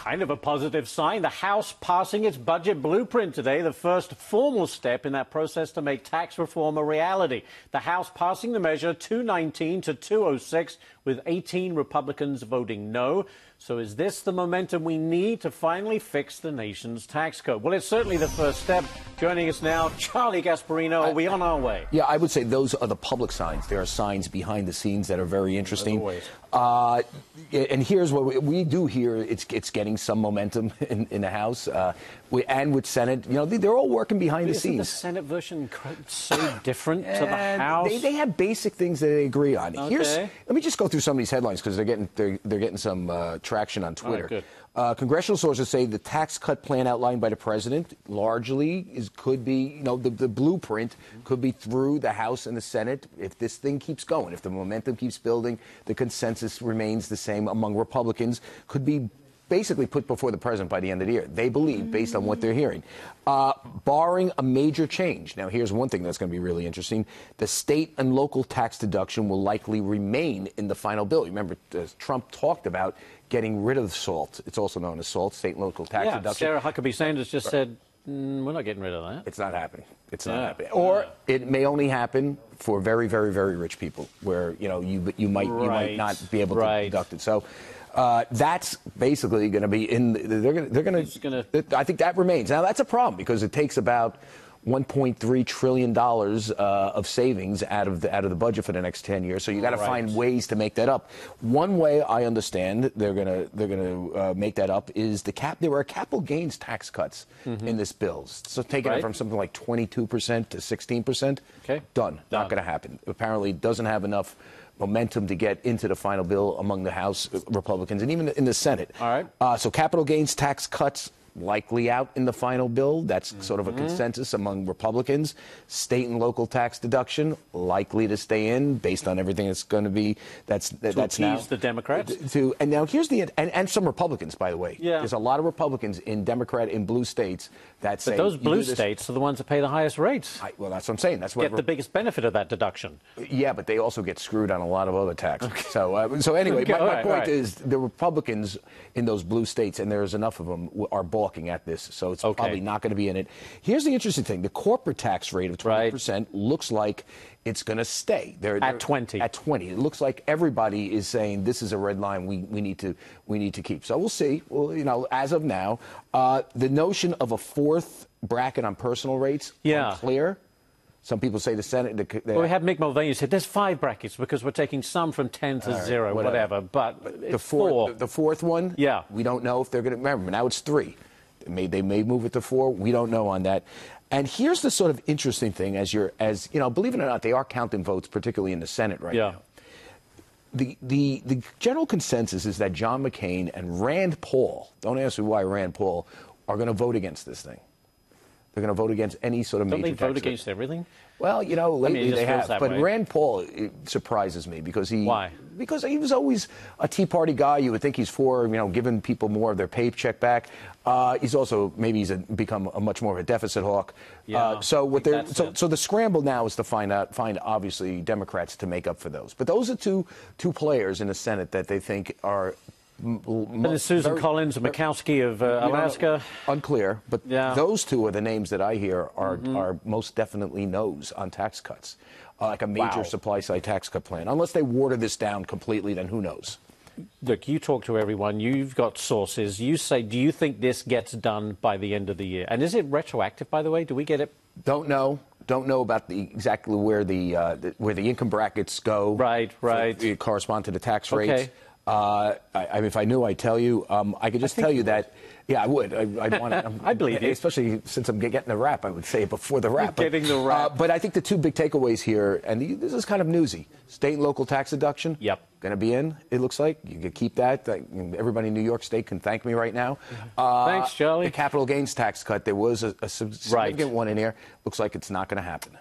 Kind of a positive sign. The House passing its budget blueprint today, the first formal step in that process to make tax reform a reality. The House passing the measure 219 to 206 with 18 Republicans voting no. So is this the momentum we need to finally fix the nation's tax code? Well, it's certainly the first step. Joining us now, Charlie Gasparino. Are we on our way? Yeah, I would say those are the public signs. There are signs behind the scenes that are very interesting. And here's what we do here. It's getting some momentum in the House and with Senate. You know, they're all working behind the scenes. Isn't the Senate version so different to the House? They have basic things that they agree on. Okay. Let me just go through some of these headlines because they're getting some traction on Twitter. All right, good. Congressional sources say the tax cut plan outlined by the president largely could be, the blueprint could be through the House and the Senate if this thing keeps going, if the momentum keeps building, the consensus remains the same among Republicans, could be basically put before the president by the end of the year. They believe, based on what they're hearing, barring a major change. Now, here's one thing that's going to be really interesting. The state and local tax deduction will likely remain in the final bill. Remember, Trump talked about getting rid of SALT. It's also known as SALT, state and local tax deduction. Sarah Huckabee Sanders just said, we're not getting rid of that. It's not happening. It's not happening. Or it may only happen for very, very, very rich people where, you might not be able to deduct it. So that's basically going to be in. They're going to. I think that remains. Now that's a problem because it takes about $1.3 trillion of savings out of the budget for the next 10 years. So you got to find ways to make that up. One way I understand they're going to make that up is there were capital gains tax cuts in this bill. So taking it from something like 22% to 16%. Okay. Done. Not going to happen. Apparently, it doesn't have enough momentum to get into the final bill among the House Republicans and even in the Senate. All right. So capital gains tax cuts likely out in the final bill. That's sort of a consensus among Republicans. State and local tax deduction likely to stay in based on everything that's going to be that's now the Democrats. And now here's and some Republicans, by the way. Yeah. There's a lot of Republicans in Democrat in blue states that say those blue states are the ones that pay the highest rates. Well, that's what I'm saying. That's what get the biggest benefit of that deduction. Yeah, but they also get screwed on a lot of other taxes. Okay. So anyway, my point is the Republicans in those blue states, and there's enough of them, are balking at this, so it's probably not going to be in it. Here's the interesting thing. The corporate tax rate of 20% looks like it's going to stay. At 20. At 20. It looks like everybody is saying this is a red line we need to keep. So we'll see. Well, as of now, the notion of a fourth bracket on personal rates unclear. Some people say the Senate. Well, we had Mick Mulvaney said there's 5 brackets because we're taking some from 10 to 0, whatever. But the fourth one, we don't know if they're going to. Remember, now it's 3. They may move it to 4. We don't know on that. And here's the sort of interesting thing: as believe it or not, they are counting votes, particularly in the Senate right now. The general consensus is that John McCain and Rand Paul, don't ask me why Rand Paul, are going to vote against this thing. They're going to vote against any sort of major tax rate. Don't they vote against everything? Well, lately they have. But way. Rand Paul surprises me because Why? Because he was always a Tea Party guy. You would think he's for, giving people more of their paycheck back. He's also become a much more of a deficit hawk. Yeah, so the scramble now is to find obviously Democrats to make up for those. But those are two players in the Senate that they think are. And there's Susan Collins and Murkowski of Alaska. Unclear, but those two are the names that I hear are most definitely no's on tax cuts, like a major supply-side tax cut plan. Unless they water this down completely, then who knows? Look, you talk to everyone. You've got sources. You say, do you think this gets done by the end of the year? And is it retroactive, by the way? Do we get it? Don't know. Don't know about exactly where the income brackets go. Right. They correspond to the tax rates. If I knew, I'd tell you. I could just tell you that. Yeah, I would. I'd want to. I believe you. Especially since I'm getting the wrap, I would say before the wrap. Getting the wrap. But I think the two big takeaways here, and this is kind of newsy: state and local tax deduction. Yep. Going to be in. It looks like you can keep that. Everybody in New York State can thank me right now. Thanks, Charlie. The capital gains tax cut. There was a significant one in here. Looks like it's not going to happen.